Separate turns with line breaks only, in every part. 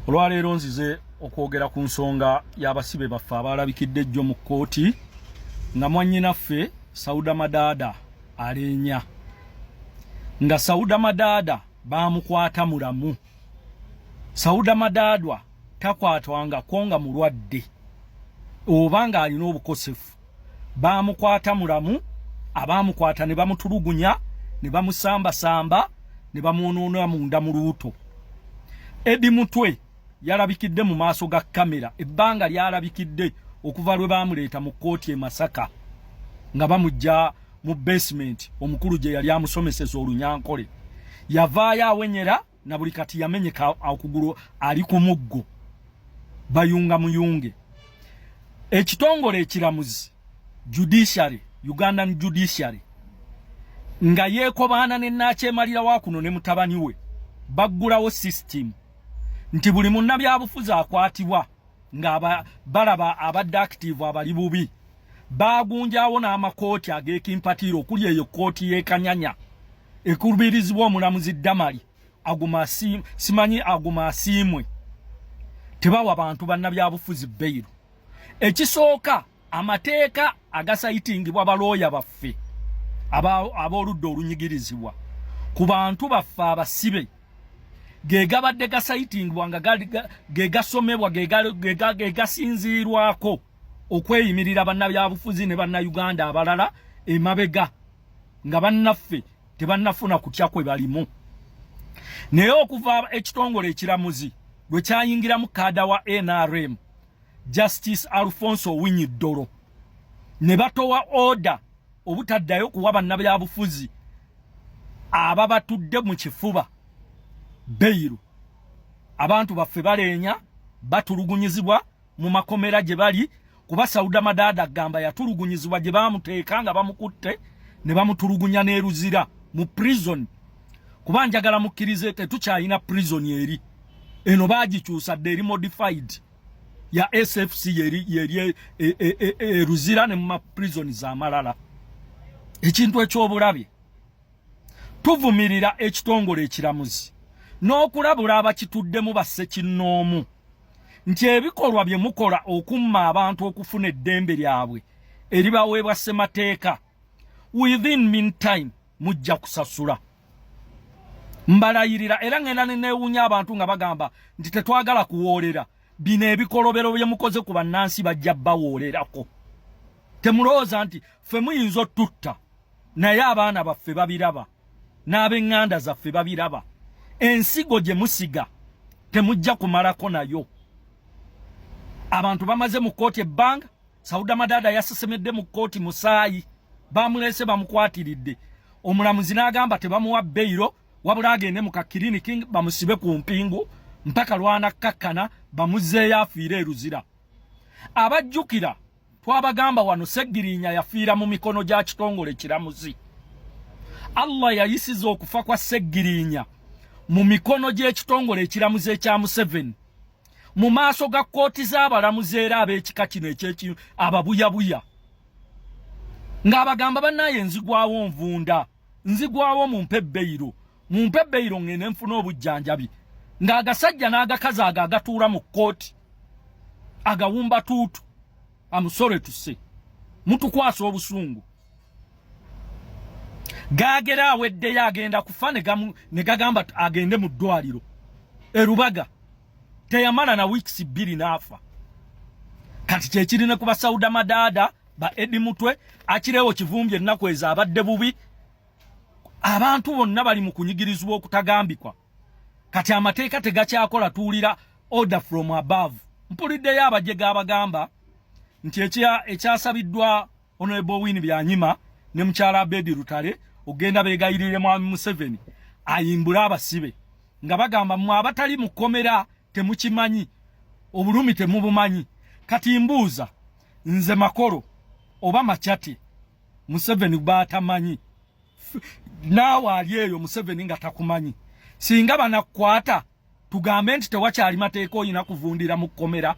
Olwaleero nzize okwogera ku nsonga y'abasibe baffe abalabikidde ejjo mu kkooti nga mwannyinaffe Sauda Madada alenya nga Sauda Madada baamukwata mulamu. Sauda Madadwa takwatwanga konga mulwadde oba nga alina obukosefu. Baamukwata mulamu, abaamukwata ne bamutulugunya, ne bamusamba-samba, ne bamwonoona munda mu lubuto. Edi Mutwe yalabikidde mu maaso ga kamera, ebbanga lyalabikidde okuva lwe baamuleeta mu kkooti e Masaka nga bamujja mu basement omukulu gye yali amusomeseza Olunyankole. Yavaayo awenyera na buli kati yamenyeka okugulu ali ku muggo bayunga muyunge. Ekitongole ekiramuzi judiciary, Ugandan judiciary, nga yeekobaana ne Nakyemalira wa kuno ne mutabani we baggulawo system nti buli munnabyabufuzi akwatibwa nga balaba abadde active abali bubi bagunjaawo n'amakooti ag'ekimpatiiro okuli eyo kkooti y'Ekanyanya ekubirizibwa omulamuzi Damali simanyi Aguma Asiimwe tebawa bantu bannabyabufuzi bbeiro. Ekisooka amateeka agasayitingibwa balooya baffe ab'oludda olunyigirizibwa ku bantu baffe abasibe gegabadde gasayitingibwa nga gegasomebwa gegasinziirwako okweyimirira bannabyabufuzi ne bannayuganda abalala emabega nga bannaffe tebannafuna kutya kwe balimu. Naye okuva ekitongole ekiramuzi lwe kyayingiramu kaada wa NRM Justice Alfonso Winyiddolo ne batowa order obutaddayo kuwa bannabyabufuzi ababatudde mu kifuba beiru. Abantu baffe balenya batulugunyizibwa mu makomera gye bali kuba Sauda Madada gamba yatulugunyizibwa gye baamuteeka nga bamukutte ne bamutulugunya n'eruzira mu prison. Kuba njagala mukkirize tetukyalina prison eri eno baagikyusa eri modified ya SFC yeri eruzira ne mu prison z'amalala. Ekintu eky'obulabe tuvumirira ekitongole ekiramuzi n'okulabula abakituddemu basse kinnoomu nti ebikolwa bye mukola okumma abantu okufuna eddembe lyabwe eribaweebwa ssemateeka within meantime mujja kusasula. Mbalayirira era ngenda neewuunya abantu nga bagamba nti tetwagala kuwoolera. Bino ebikolobero bye mukoze ku bannansi bajja bawoolerako. Temulowooza nti ffe muyinza otutta naye abaana baffe babiraba n'ab'eŋŋanda zaffe babiraba. Ensigo gye musiga temujja kumalako nayo. Abantu bamaze mu kkooti ebbanga. Sauda Madada yasesemedde mu kkooti musaayi baamuleese bamukwatiridde. Omulamuzi n'agamba tebamuwa bbeiro wabula agende mu kakiriniki bamusibe ku mpingu mpaka lwanakkakkana bamuzzeeyo afiire eruzira. Abajjukira twabagamba wano Seggirinya yafiira mu mikono gya kitongole kiramuzi. Allah yayisiza okufa kwa Seggirinya mu mikono gy'ekitongole ekiramuzi ekya Museveni mu maaso ga kkooti z'abalamuzi era ab'ekika kino eky'ekimu ababuyabuya ng'abagamba bannaye nzigwawo nvunda nzigwawo mumpe bbeiro ngende nfuna obujjanjabi ng'agasajja n'agakazi agatuula mu kkooti agawumba tuutu amusore tuse mutukwasa obusungu gaagera aweddeyo agenda kufa ne gagamba agende mu ddwaliro erubaga teyamala na weeks 2 n'afa. Kati kyekirine kuba Sauda Madada ba Edi Mutwe akireewo kivumbye ennaku ezo abadde bubi. Abantu bonna bali mu kunyigirizibwa okutagambikwa. Kati amateeka tegakyakola tuulira order from above. Mpuliddeyo abajje gabagamba nti ekyasabiddwa Honorable Winnie Byanyima ne mukyala Abedi Rutale ogenda beegayirire Mwami Museveni ayimbula abasibe nga bagamba mwe abatali mukomera temukimanyi obulumi temubumanyi. Kati mbuuza nze makoro oba makyate Museveni baatamanyi naawe ali eyo Museveni nga takumanyi singa banakwata tugambe nti tewakyali mateeka oyina kuvundira mu kkomera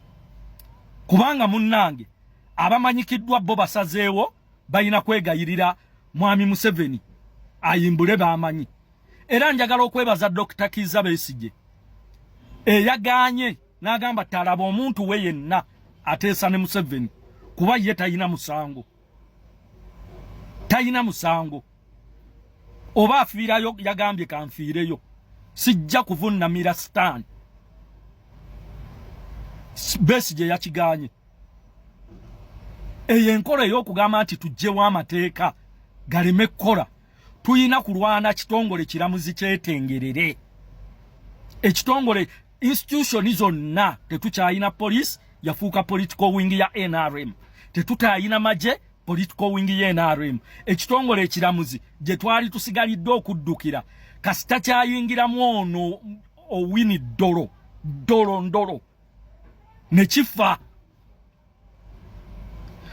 kubanga munnange abamanyikiddwa bo basazeewo bayina kwegayirira Mwami Museveni ayimbule bamanyi. Era njagala okwebaza Dr. Kizza Besigye eyaganye n'agamba talaba omuntu we yenna ateesa ne Museveni kuba ye tayina musango. Tayina musango. Oba afiirayo yagambye kanfiireyo. Sijja kuvunnamira Stan. Besigye yakiganye. Eyenkola ey'okugamba nti tuggyewo amateeka galeme kkola. Tuyina kulwana kitongole kiramuzi kyetengerere. Ekitongole institution zonna tetukyayina police yafuuka political wing ya NRM. Tetutayina maje political wing ya NRM. Ekitongole ekiramuzi gye twali tusigalidde okuddukira kasita kyayingiramu ono owini ndolo ne kifa.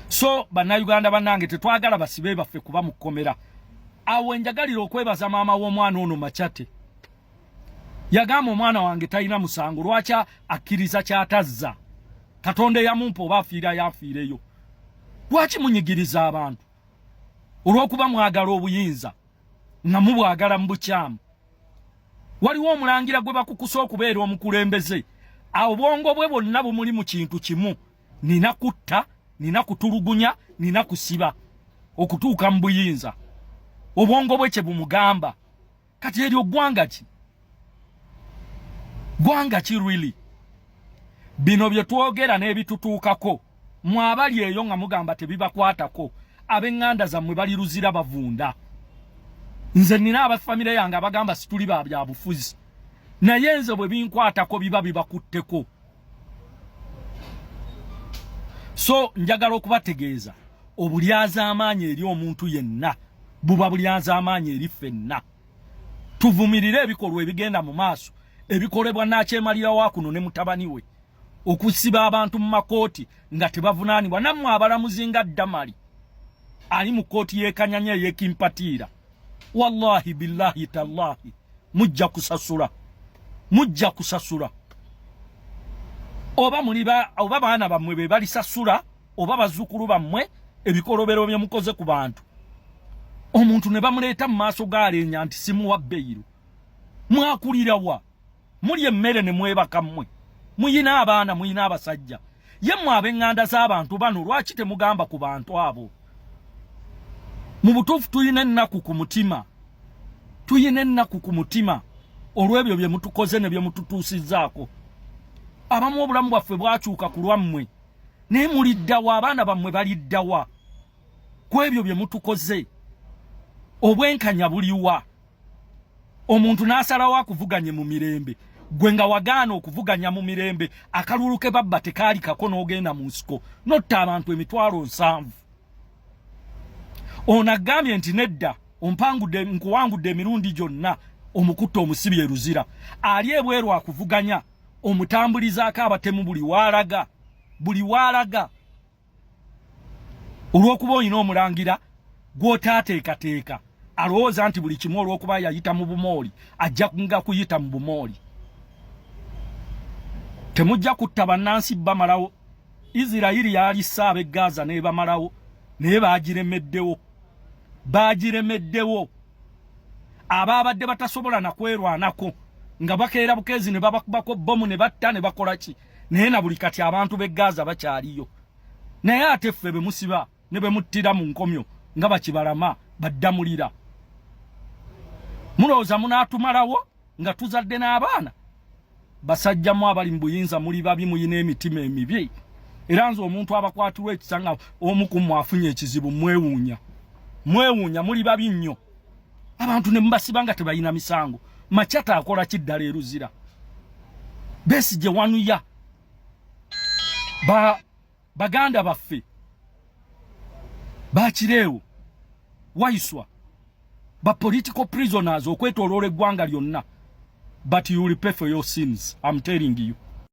So bannayuganda bannange tetwagala basibe baffe kuba mu kkomera. Awo njagalira okwebaza maama w'omwana ono Machate. Yagamba omwana wange talina musango lwaki akkiriza kyatazza. Katonda yamumpa oba afiira yafiireyo. Lwaki munyigiriza abantu? Olw'okuba mwagala obuyinza nga mubwagala mu bukyamu. Waliwo omulangira gwe bakukusa okubeera omukulembeze. Awo bwongo bwe bwonna bumuli mu kintu kimu. Nina kutta, nina kutulugunya, nina kusiba. Okutuuka mu buyinza. Obwongo bwe kye bumugamba. Kati eryo ggwanga ki? Gwanga ki really? Bino bye twogera n'ebitutuukako. Mwabali eyo nga mugamba tebibakwatako. Ab'enganda zammwe bali luzira bavunda. Nze nina abafamile yange abagamba situli ba bya bufuzi. Naye nze bwe binkwatako biba bibakutteko. So njagala okubategeeza obulyaza amaanyi eri omuntu yenna buba bulyaza amaanyi eri ffenna. Tuvumirire ebikolwa ebigenda mu maaso ebikolebwa n'akyemalira wakuno ne mutabani we okusiba abantu mu makooti nga tebavunaanibwa. Nammwe abalamuzi nga Damali ali mu kooti y'ekanyanya ey'ekimpatiira. Wallahi billahi tallahi mujja kusasula. Mujja kusasula. Oba baana bammwe be balisasula oba bazzukulu bammwe ebikolobero bye mukoze ku bantu. Omuntu ne bamuleeta mu maaso g'aleenya nti simuwa bbeyiru. Mwakulira wa? Muli emmere ne mwebaka mmwe. Muyina abaana, muyina abasajja. Ye mmwe ab'enganda z'abantu bano lwaki temugamba ku bantu abo? Mu butuufu tuyina ennaku ku mutima. Tuyina ennaku ku mutima olw'ebyo bye mutukoze ne bye mututuusizzaako. Abamu obulamu bwaffe bwakyuka ku lwammwe. Naye muliddawa, abaana bammwe baliddawa ku ebyo bye mutukoze. Obwenkanya buliwa. Omuntu n'asalawo akuvuganye mu mirembe. Gwe nga wagaana okuvuganya mu mirembe akalulu ke babba tekaali kako n'ogenda mu nsiko. Notta abantu 7,000. Ono agambye nti nedda nkuwangudde emirundi gyonna omukutta omusibi eruzira. Ali ebweru akuvuganya omutambulizaako abatemu buli waalaga. Buli waalaga. Olw'okuba olina omulangira gw'otaateekateeka alowooza nti buli kimu olw'okuba yayita mu bumooli ajja nga kuyita mu bumooli. Temujja kutta bannansi bamalawo. Isirayiri yali ssaabe e Gaza ne bamalawo naye baagiremeddewo. Baagiremeddewo. Abaabadde batasobola na kwerwanako nga bakeera bukeezi ne babakubako bomu ne batta ne bakola ki. Naye na buli kati abantu b'e Gaza bakyaliyo. Naye ate ffe be musiba ne be muttira mu nkomyo nga bakibalama baddamulira. Mulowooza munaatumalawo nga tuzadde n'abaana? Basajjamu abali mu buyinza muli babi, muyina emitima emibi. Era nze omuntu abakwatirwa ekisanga omu ku mmwe afunye ekizibu mwewuunya. Mwewuunya, muli babi nnyo. Abantu ne mubasiba nga tebalina misango. Machata akola kiddala eruzira. Besigye wanuya. Baganda baffe. Bakireewo. Waiswa. Ba political prisoners okwetoloola eggwanga lyonna. But you will pay for your sins. I'm telling you.